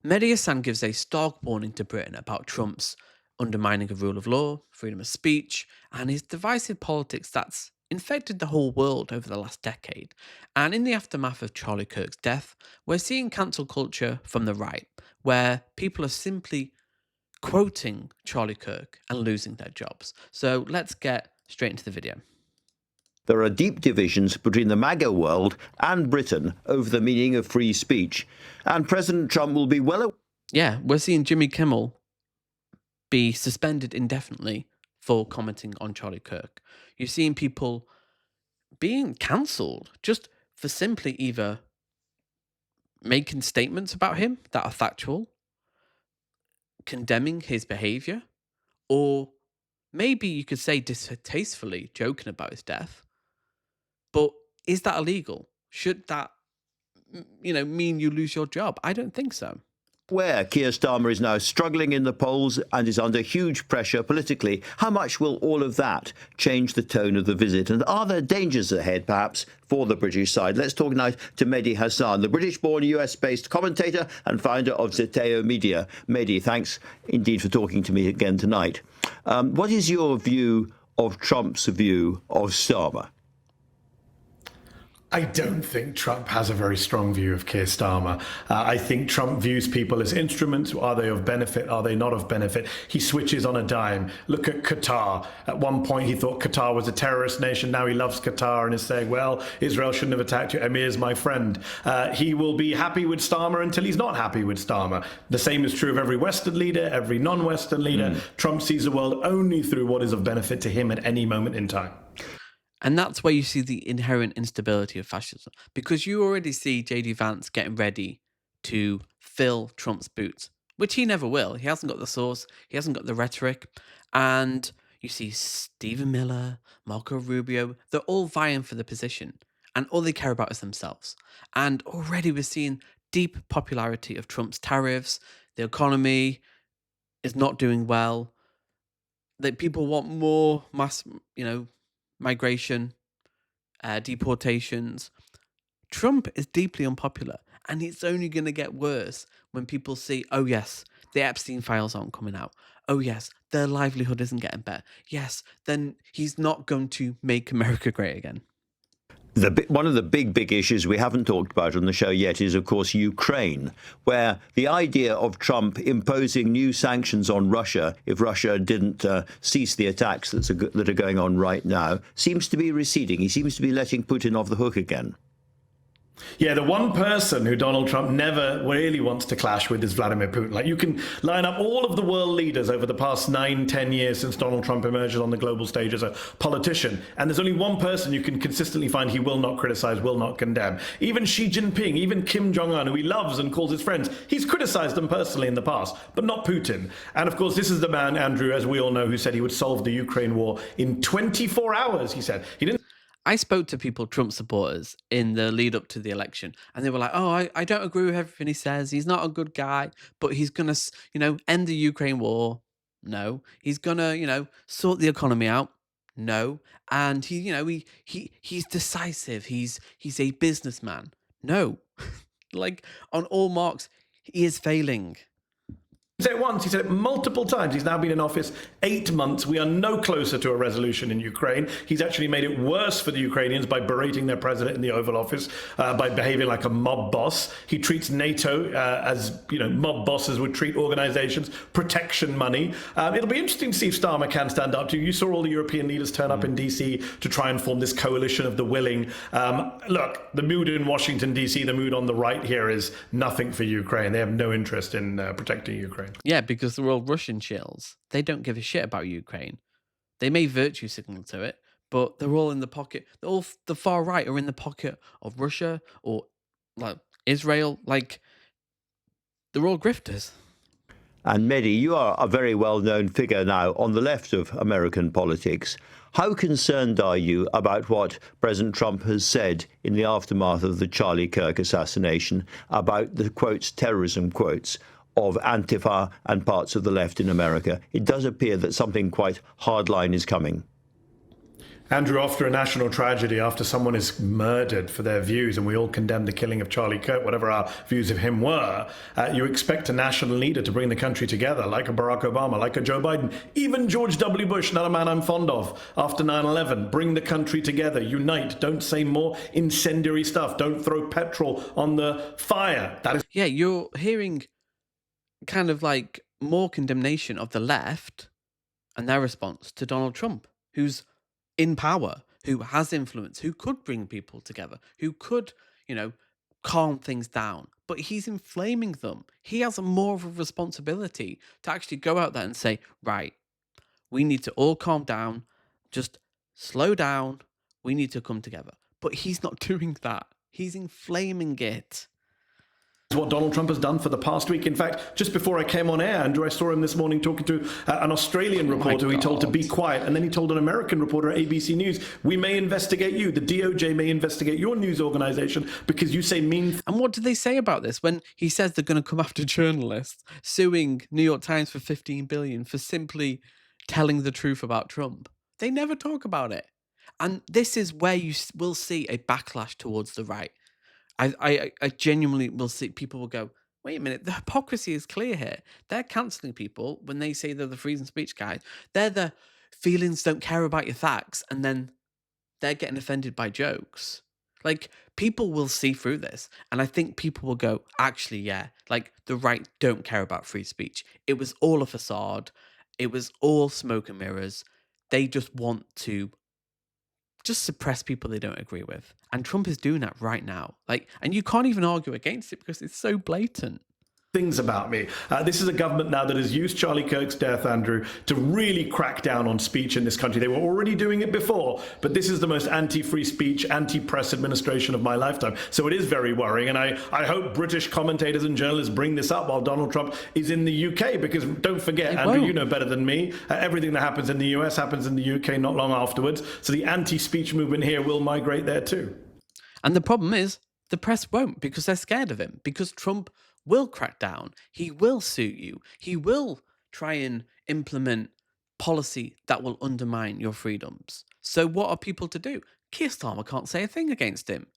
Mehdi Hasan gives a stark warning to Britain about Trump's undermining of rule of law, freedom of speech, and his divisive politics that's infected the whole world over the last decade. And in the aftermath of Charlie Kirk's death, we're seeing cancel culture from the right, where people are simply quoting Charlie Kirk and losing their jobs. So let's get straight into the video. There are deep divisions between the MAGA world and Britain over the meaning of free speech. And President Trump will be Yeah, we're seeing Jimmy Kimmel be suspended indefinitely for commenting on Charlie Kirk. You're seeing people being cancelled just for simply either making statements about him that are factual, condemning his behavior, or maybe you could say distastefully joking about his death. But is that illegal? Should that, mean you lose your job? I don't think so. where Keir Starmer is now struggling in the polls and is under huge pressure politically. How much will all of that change the tone of the visit? And are there dangers ahead, perhaps, for the British side? Let's talk now to Mehdi Hasan, the British-born, US-based commentator and founder of Zeteo Media. Mehdi, thanks indeed for talking to me again tonight. What is your view of Trump's view of Starmer? I don't think Trump has a very strong view of Keir Starmer. I think Trump views people as instruments. Are they of benefit? Are they not of benefit? He switches on a dime. Look at Qatar. At one point, he thought Qatar was a terrorist nation. Now he loves Qatar and is saying, well, Israel shouldn't have attacked you. Emir's my friend. He will be happy with Starmer until he's not happy with Starmer. The same is true of every Western leader, every non-Western leader. Trump sees the world only through what is of benefit to him at any moment in time. And that's where you see the inherent instability of fascism, because you already see J.D. Vance getting ready to fill Trump's boots, which he never will. He hasn't got the source, he hasn't got the rhetoric. And you see Stephen Miller, Marco Rubio, they're all vying for the position, and all they care about is themselves. And already we're seeing deep popularity of Trump's tariffs. The economy is not doing well. That people want more mass, migration, deportations. Trump is deeply unpopular, and it's only going to get worse when people see, oh yes, the Epstein files aren't coming out. Oh yes, their livelihood isn't getting better. Yes, then he's not going to make America great again. One of the big issues we haven't talked about on the show yet is, of course, Ukraine, where the idea of Trump imposing new sanctions on Russia if Russia didn't cease the attacks that are going on right now seems to be receding. He seems to be letting Putin off the hook again. Yeah, the one person who Donald Trump never really wants to clash with is Vladimir Putin. Like, you can line up all of the world leaders over the past 9-10 years since Donald Trump emerged on the global stage as a politician, and there's only one person you can consistently find he will not criticize, will not condemn. Even Xi Jinping, even Kim Jong-un, who he loves and calls his friends, he's criticized them personally in the past, but not Putin. And of course, this is the man, Andrew, as we all know, who said he would solve the Ukraine war in 24 hours, he said. He didn't. I spoke to people, Trump supporters, in the lead up to the election, and they were like, oh, I don't agree with everything he says. He's not a good guy, but he's going to, end the Ukraine war. No. He's going to, sort the economy out. No. And he's decisive. He's a businessman. No. Like, on all marks, he is failing. He said it once, he said it multiple times. He's now been in office 8 months. We are no closer to a resolution in Ukraine. He's actually made it worse for the Ukrainians by berating their president in the Oval Office, by behaving like a mob boss. He treats NATO as, mob bosses would treat organizations, protection money. It'll be interesting to see if Starmer can stand up to you. You saw all the European leaders turn up in DC to try and form this coalition of the willing. Look, the mood in Washington, DC, the mood on the right here is nothing for Ukraine. They have no interest in protecting Ukraine. Yeah, because they're all Russian shills. They don't give a shit about Ukraine. They may virtue signal to it, but they're all in the pocket. All the far right are in the pocket of Russia or like Israel. Like, they're all grifters. And Mehdi, you are a very well-known figure now on the left of American politics. How concerned are you about what President Trump has said in the aftermath of the Charlie Kirk assassination about the quotes, terrorism quotes, of Antifa and parts of the left in America? It does appear that something quite hardline is coming. Andrew, after a national tragedy, after someone is murdered for their views, and we all condemn the killing of Charlie Kirk, whatever our views of him were, you expect a national leader to bring the country together, like a Barack Obama, like a Joe Biden, even George W. Bush, not a man I'm fond of, after 9/11. Bring the country together, unite, don't say more incendiary stuff, don't throw petrol on the fire. That is Yeah, you're hearing kind of like more condemnation of the left and their response to Donald Trump, who's in power, who has influence, who could bring people together, who could, calm things down. But he's inflaming them. He has more of a responsibility to actually go out there and say, right, we need to all calm down, just slow down. We need to come together. But he's not doing that. He's inflaming it. what Donald Trump has done for the past week. In fact, just before I came on air, Andrew, I saw him this morning talking to an Australian reporter who he told to be quiet, and then he told an American reporter at ABC News, we may investigate you. The DOJ may investigate your news organization because you say mean. And what do they say about this when he says they're going to come after journalists, suing New York Times for $15 billion for simply telling the truth about Trump? They never talk about it. And this is where you will see a backlash towards the right. I genuinely will see people will go, wait a minute, the hypocrisy is clear here. They're cancelling people when they say they're the freedom of speech guys. They're the feelings don't care about your facts, and then they're getting offended by jokes. Like, people will see through this, and I think people will go, actually, yeah, like the right don't care about free speech. It was all a facade. It was all smoke and mirrors. They just want to just suppress people they don't agree with. And Trump is doing that right now. Like, and you can't even argue against it because it's so blatant. Things about me. This is a government now that has used Charlie Kirk's death, Andrew, to really crack down on speech in this country. They were already doing it before, but this is the most anti-free speech, anti-press administration of my lifetime. So it is very worrying, and I hope British commentators and journalists bring this up while Donald Trump is in the UK, because don't forget, Andrew, you know better than me, everything that happens in the US happens in the UK not long afterwards. So the anti-speech movement here will migrate there too. And the problem is, the press won't, because they're scared of him, because Trump will crack down. He will sue you. He will try and implement policy that will undermine your freedoms. So what are people to do? Keir Starmer can't say a thing against him.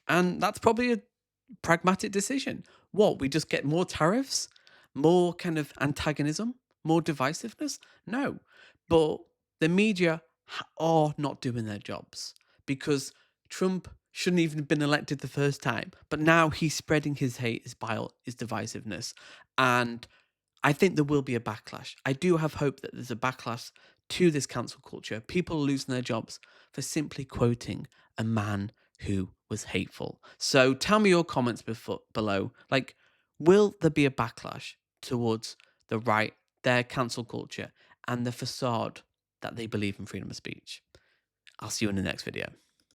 And that's probably a pragmatic decision. What, we just get more tariffs? More kind of antagonism? More divisiveness? No. But the media are not doing their jobs, because Trump shouldn't even have been elected the first time. But now he's spreading his hate, his bile, his divisiveness. And I think there will be a backlash. I do have hope that there's a backlash to this cancel culture. People are losing their jobs for simply quoting a man who was hateful. So tell me your comments below. Like, will there be a backlash towards the right, their cancel culture, and the facade that they believe in freedom of speech? I'll see you in the next video.